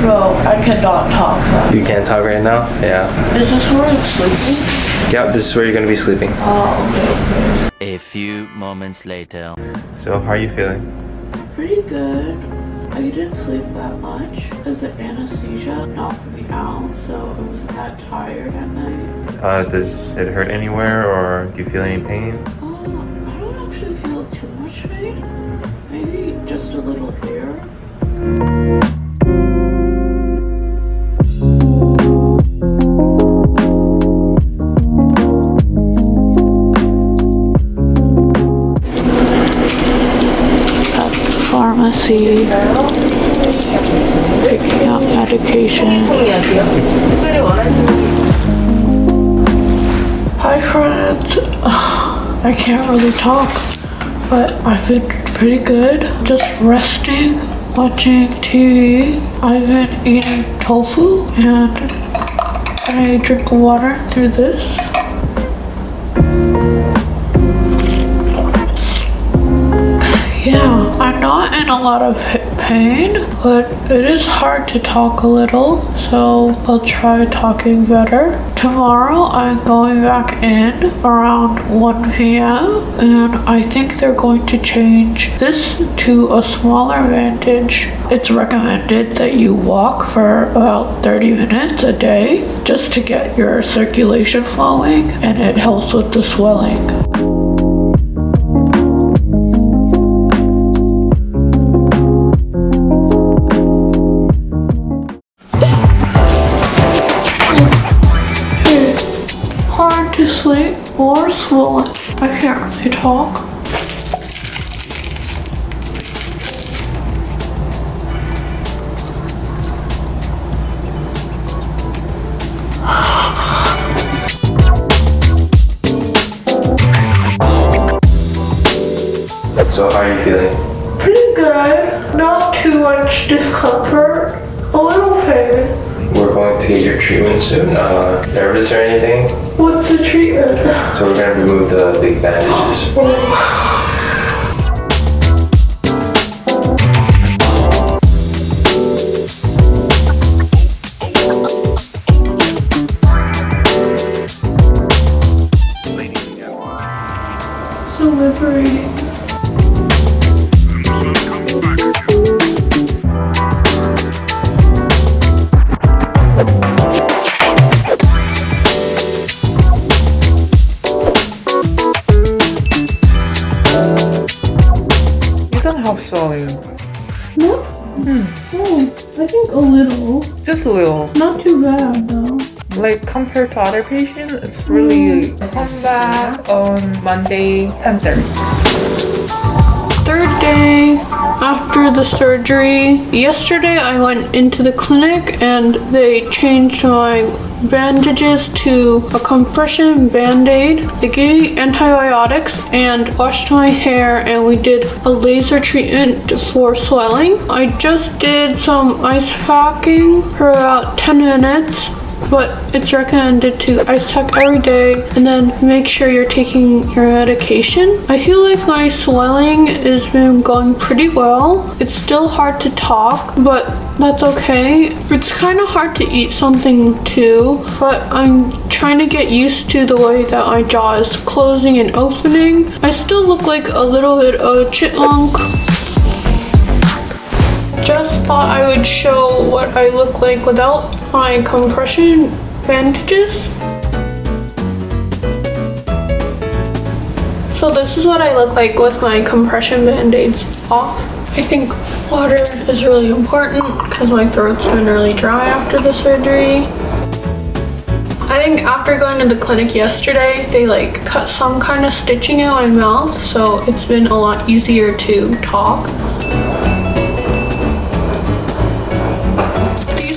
No, I cannot talk now. You can't talk right now? Yeah. Is this where I'm sleeping? Yep, this is where you're gonna be sleeping. Oh, okay. A few moments later. So, how are you feeling? Pretty good. I didn't sleep that much because the anesthesia knocked me out, so I wasn't that tired at night. Does it hurt anywhere, or do you feel any pain? I don't actually feel too much pain. Maybe just a little here. Pharmacy, picking up medication. Hi friends, I can't really talk, but I've been pretty good. Just resting, watching TV. I've been eating tofu and I drink water through this. Yeah, I'm not in a lot of pain, but it is hard to talk a little, so I'll try talking better. Tomorrow I'm going back in around 1 p.m. and I think they're going to change this to a smaller bandage. It's recommended that you walk for about 30 minutes a day just to get your circulation flowing, and it helps with the swelling. Hard to sleep or swollen. I can't really talk. So, how are you feeling? Pretty good. Not too much discomfort. A little pain. We're going to get your treatment soon. Nervous or anything? What's the treatment? So we're gonna remove the big bandages. So liberating. Have swelling. No? Oh, I think a little. Just a little. Not too bad though. Like compared to other patients, it's really come back on Monday 10:30. Third day after the surgery. Yesterday I went into the clinic and they changed my bandages to a compression band-aid. They gave me antibiotics and washed my hair, and we did a laser treatment for swelling. I just did some ice packing for about 10 minutes, but it's recommended to ice pack every day and then make sure you're taking your medication. I feel like my swelling has been going pretty well. It's still hard to talk, but that's okay. It's kind of hard to eat something too, but I'm trying to get used to the way that my jaw is closing and opening. I still look like a little bit of a chipmunk. Just thought I would show what I look like without my compression bandages. So this is what I look like with my compression band-aids off. I think water is really important because my throat's been really dry after the surgery. I think after going to the clinic yesterday, they like cut some kind of stitching in my mouth, so it's been a lot easier to talk.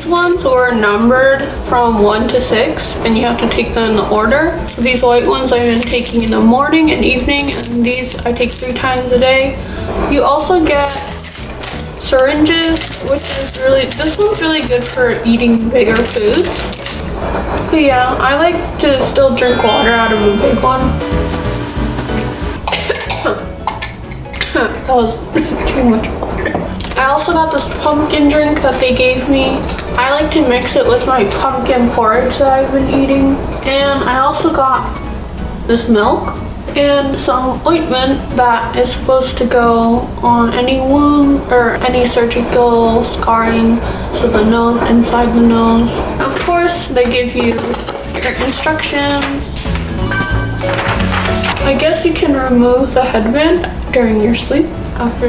Ones were numbered from 1 to 6, and you have to take them in the order. These white ones I've been taking in the morning and evening, and these I take 3 times a day. You also get syringes, which is this one's really good for eating bigger foods. But yeah, I like to still drink water out of a big one. That was too much water. I also got this pumpkin drink that they gave me. I like to mix it with my pumpkin porridge that I've been eating. And I also got this milk and some ointment that is supposed to go on any wound or any surgical scarring, so the nose, inside the nose. Of course, they give you your instructions. I guess you can remove the headband during your sleep after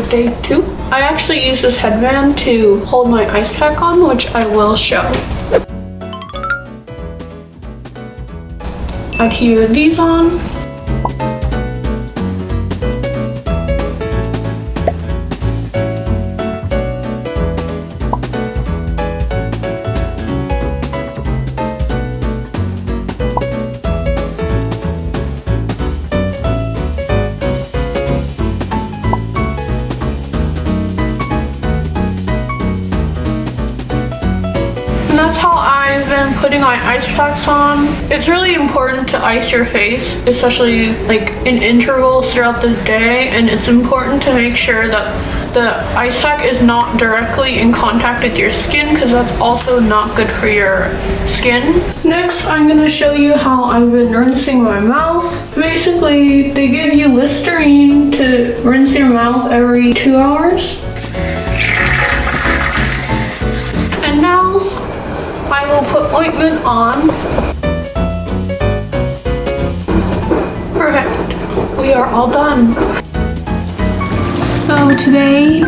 day 2. I actually use this headband to hold my ice pack on, which I will show. Adhere these on. That's how I've been putting my ice packs on. It's really important to ice your face, especially like in intervals throughout the day, and it's important to make sure that the ice pack is not directly in contact with your skin, because that's also not good for your skin. Next, I'm going to show you how I've been rinsing my mouth. Basically, they give you Listerine to rinse your mouth every 2 hours. And now I will put ointment on. Perfect. We are all done. So today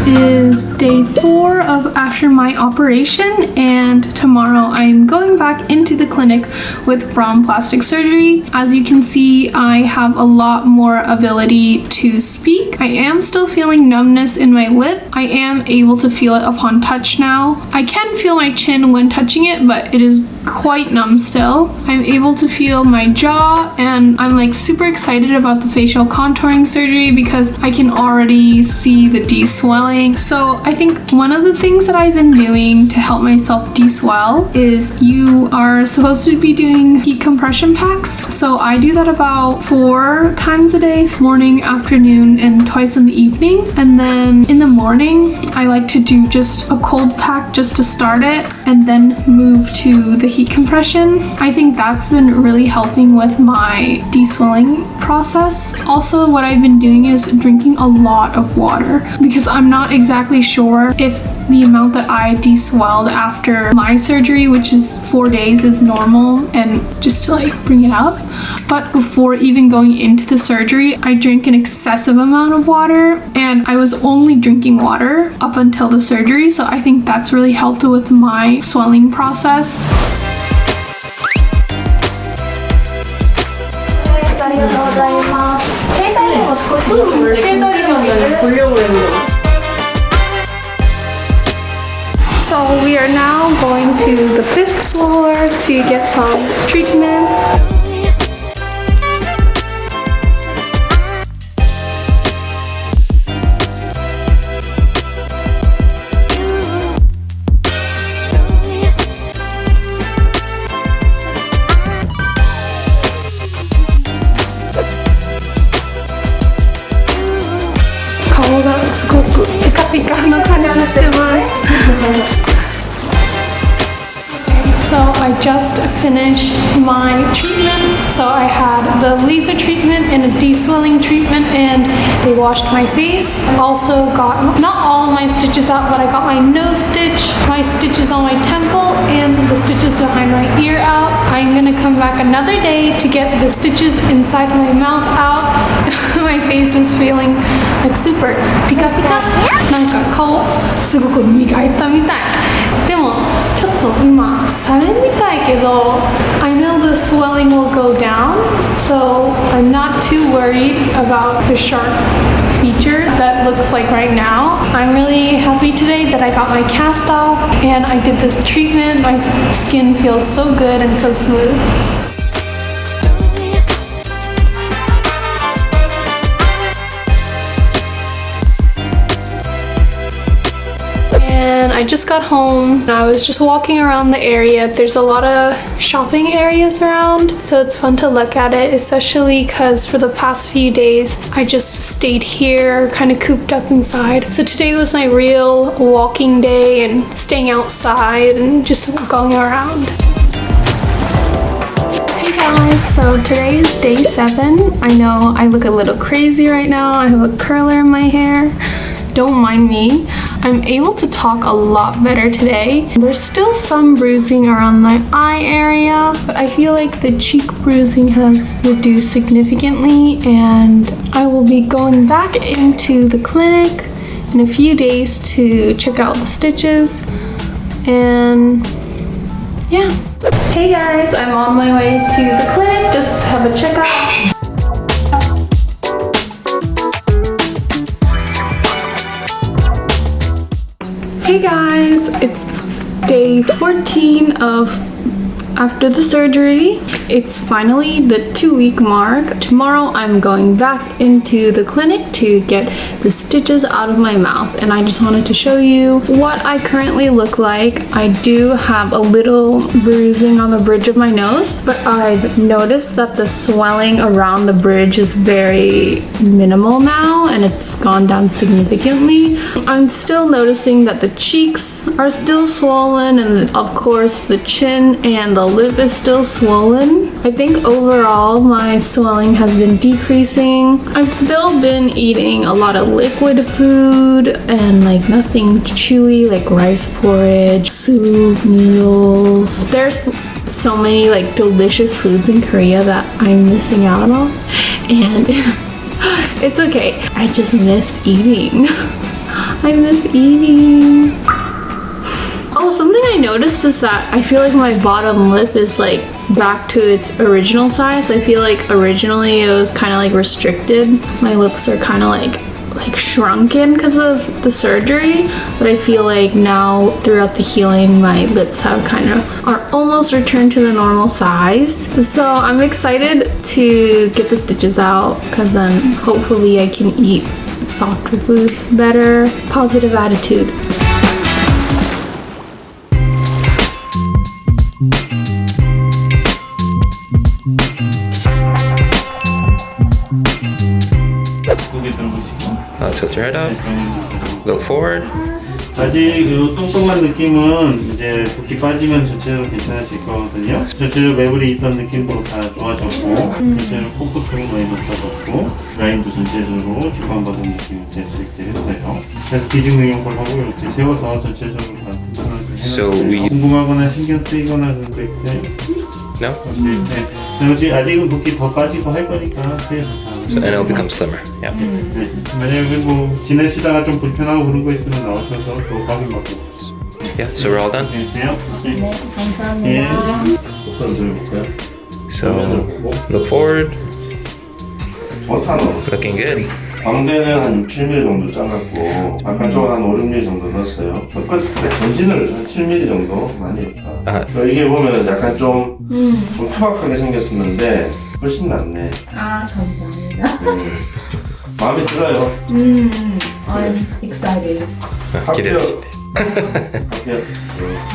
is day 4 of after my operation, and tomorrow I'm going back into the clinic with Braun plastic surgery. As you can see, I have a lot more ability to speak. I am still feeling numbness in my lip. I am able to feel it upon touch now. I can feel my chin when touching it, but it is quite numb still. I'm able to feel my jaw, and I'm like super excited about the facial contouring surgery because I can already see the de-swelling. So I think one of the things that I've been doing to help myself de-swell is you are supposed to be doing heat compression packs. So I do that about 4 times a day, morning, afternoon, and twice in the evening. And then in the morning, I like to do just a cold pack just to start it, and then move to the heat compression. I think that's been really helping with my de-swelling process. Also, what I've been doing is drinking a lot of water because I'm not exactly sure if the amount that I de-swelled after my surgery, which is 4 days, is normal, and just to like bring it up. But before even going into the surgery, I drank an excessive amount of water, and I was only drinking water up until the surgery, so I think that's really helped with my swelling process. So we are now going to the 5th floor to get some treatment. So I just finished my treatment. So I had the laser treatment and a de-swelling treatment, and they washed my face. Also got not all of my stitches out, but I got my nose stitch, my stitches on my temple, and the stitches behind my ear out. I'm gonna come back another day to get the stitches inside my mouth out. My face is feeling like super pika pika. なんか顔すごく磨いたみたい。でもちょっと今サメみたいけど I know the swelling will go down, so I'm not too worried about the sharp feature that looks like right now. I'm really happy today that I got my cast off and I did this treatment. My skin feels so good and so smooth. And I just got home and I was just walking around the area. There's a lot of shopping areas around, so it's fun to look at it, especially because for the past few days I just stayed here kind of cooped up inside. So today was my real walking day and staying outside and just going around. Hey guys, so today is day 7. I know I look a little crazy right now. I have a curler in my hair. Don't mind me. I'm able to talk a lot better today. There's still some bruising around my eye area, but I feel like the cheek bruising has reduced significantly, and I will be going back into the clinic in a few days to check out the stitches, and yeah. Hey guys, I'm on my way to the clinic just to have a checkup. Hey guys, it's day 14 of after the surgery. It's finally the 2-week mark. Tomorrow I'm going back into the clinic to get the stitches out of my mouth, and I just wanted to show you what I currently look like. I do have a little bruising on the bridge of my nose, but I've noticed that the swelling around the bridge is very minimal now and it's gone down significantly. I'm still noticing that the cheeks are still swollen, and of course the chin and the lip is still swollen. I think overall my swelling has been decreasing. I've still been eating a lot of liquid food and like nothing chewy, like rice porridge, soup, noodles. There's so many like delicious foods in Korea that I'm missing out on, and it's okay. I just miss eating. I miss eating. Oh, something I noticed is that I feel like my bottom lip is like back to its original size. I feel like originally it was kind of like restricted. My lips are kind of like shrunken because of the surgery, but I feel like now throughout the healing my lips have are almost returned to the normal size. So I'm excited to get the stitches out because then hopefully I can eat softer foods better. Positive attitude. Tilt your head up. Look forward. 아직 이 똥똥한 느낌은 이제 붓기 빠지면 전체적으로 괜찮아질 거거든요. 전체적으로 매부리 있던 느낌도 다 좋아졌고, 전체적으로 콧구멍 많이 높아졌고, 라인도 전체적으로 지방받은 느낌이 될 수 있게 했어요. 그래서 비증능력을 하고 이렇게 세워서 전체적으로 다 해놨어요. 궁금하거나 신경 쓰이거나 그런 거 있어요? No? 네. 아직은 붓기 더 빠지고 할 거니까 그래서 다. So, and it'll become slimmer. Yeah. 네. 만약에 뭐 지내시다가 좀 불편하고 그런 거 있으면 나오셔서 또 확인받고. Yeah. So we're all done. 되세요? 네, 감사합니다. 똑바로 들어볼까요? So look forward. Looking good. 광대는 한 6, 7mm 정도 잘랐고 바깥쪽은 한 5, 6mm 정도 넣었어요. 전진을 한 7mm 정도 많이 했다. 이게 보면 약간 좀 투박하게 생겼었는데 훨씬 낫네. 아, 감사합니다. 마음에 들어요. I'm excited. 기대되시대.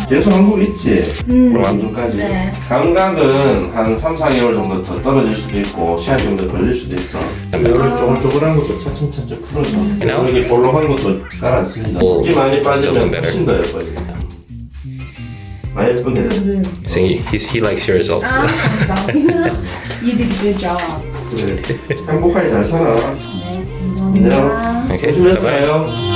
계속 한국 있지? 방송까지. 네. 감각은 한 3, 4개월 정도 더 떨어질 수도 있고 시간 좀 더 걸릴 수도 있어. 여기 쪼글쪼글한 것도 차츰차츰 풀어져. 여기 볼록한 것도 가라앉습니다. 붓기 많이 빠지면 훨씬 더 예뻐집니다. 많이 예쁘네. So he likes your results. 아, 감사합니다. You did a good job. 그래. 행복하게 잘 살아. 네, 감사합니다. Okay. 조심해서 Bye-bye. 가요.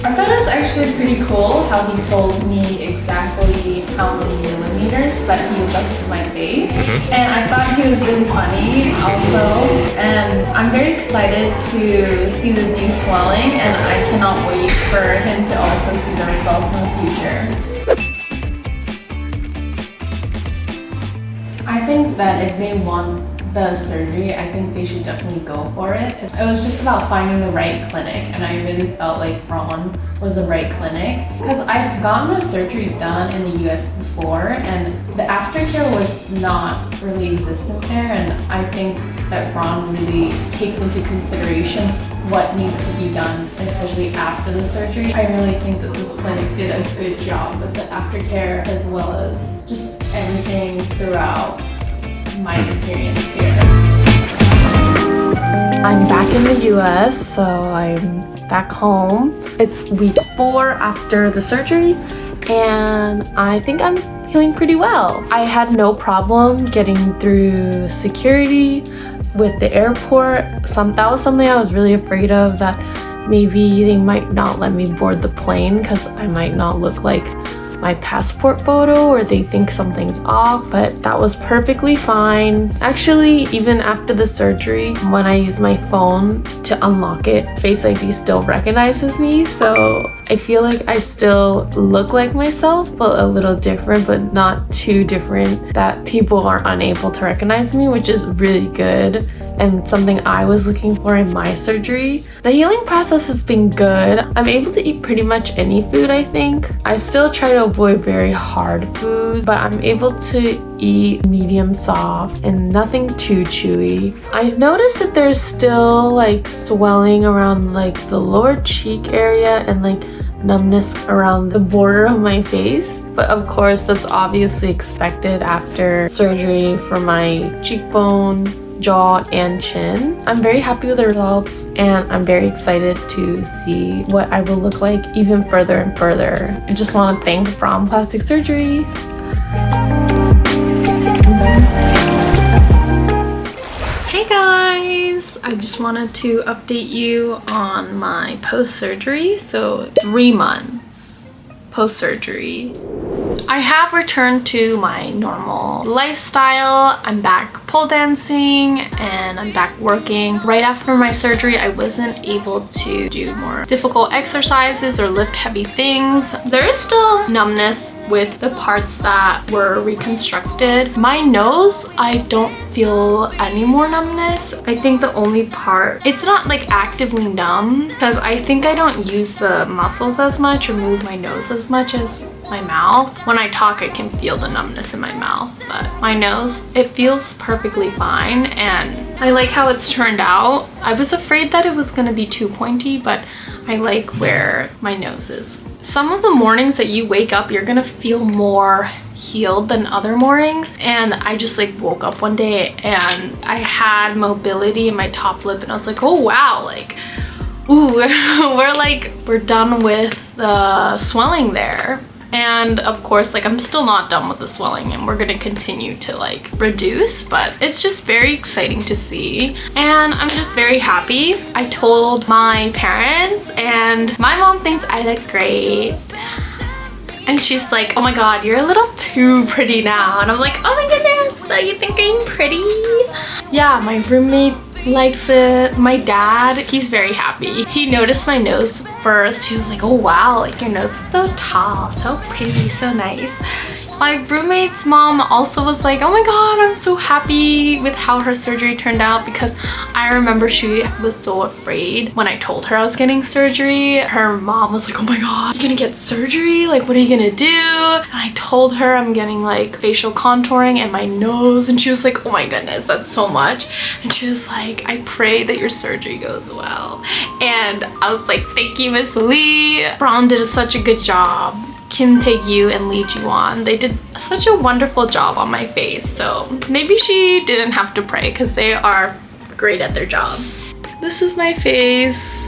I thought it was actually pretty cool how he told me exactly how many millimeters that he adjusted my face. And I thought he was really funny also. And I'm very excited to see the de-swelling, and I cannot wait for him to also see the results in the future. I think that if they want the surgery, I think they should definitely go for it. It was just about finding the right clinic, and I really felt like Braun was the right clinic because I've gotten a surgery done in the US before, and the aftercare was not really existent there, and I think that Braun really takes into consideration what needs to be done, especially after the surgery. I really think that this clinic did a good job with the aftercare as well as just everything throughout my experience here. I'm back in the US, so I'm back home. It's week 4 after the surgery, and I think I'm healing pretty well. I had no problem getting through security with the airport. That was something I was really afraid of, that maybe they might not let me board the plane because I might not look like my passport photo or they think something's off, but that was perfectly fine. Actually, even after the surgery, when I use my phone to unlock it, Face ID still recognizes me, so I feel like I still look like myself, but a little different, but not too different that people are unable to recognize me, which is really good and something I was looking for in my surgery. The healing process has been good. I'm able to eat pretty much any food, I think. I still try to avoid very hard food, but I'm able to eat medium soft and nothing too chewy. I noticed that there's still like swelling around like the lower cheek area and like numbness around the border of my face, but of course that's obviously expected after surgery for my cheekbone, jaw, and chin. I'm very happy with the results, and I'm very excited to see what I will look like even further and further. I just want to thank Braun Plastic Surgery. Hey guys! I just wanted to update you on my post-surgery. So 3 months post-surgery. I have returned to my normal lifestyle. I'm back pole dancing and I'm back working. Right after my surgery, I wasn't able to do more difficult exercises or lift heavy things. There is still numbness with the parts that were reconstructed. My nose, I don't feel any more numbness. I think the only part, it's not like actively numb because I think I don't use the muscles as much or move my nose as much as my mouth. When I talk, I can feel the numbness in my mouth, but my nose, it feels perfectly fine, and I like how it's turned out. I was afraid that it was gonna be too pointy, but I like where my nose is. Some of the mornings that you wake up, you're gonna feel more healed than other mornings, and I just like woke up one day and I had mobility in my top lip, and I was like, oh wow, like, ooh, we're done with the swelling there. And of course, like, I'm still not done with the swelling and we're gonna continue to like reduce, but it's just very exciting to see. And I'm just very happy. I told my parents and my mom thinks I look great. And she's like, oh my god, you're a little too pretty now. And I'm like, oh my goodness, so you think I'm pretty? Yeah, my roommate likes it. My dad, he's very happy. He noticed my nose first. He was like, oh wow, like your nose is so tall, so pretty, so nice. My roommate's mom also was like, oh my god, I'm so happy with how her surgery turned out, because I remember she was so afraid when I told her I was getting surgery. Her mom was like, oh my god, you're gonna get surgery? Like, what are you gonna do? And I told her I'm getting like facial contouring and my nose, and she was like, oh my goodness, that's so much. And she was like, I pray that your surgery goes well. And I was like, thank you, Miss Lee. Braun did such a good job. Kim Tae-gyu and Lee Ji-won, they did such a wonderful job on my face, so maybe she didn't have to pray because they are great at their jobs. This is my face.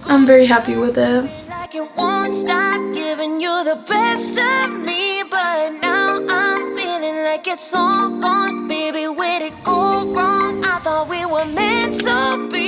I'm very happy with it. Like it won't stop giving you the best of me, but now I'm feeling like it's all gone. Baby, where'd it go wrong? I thought we were meant to be.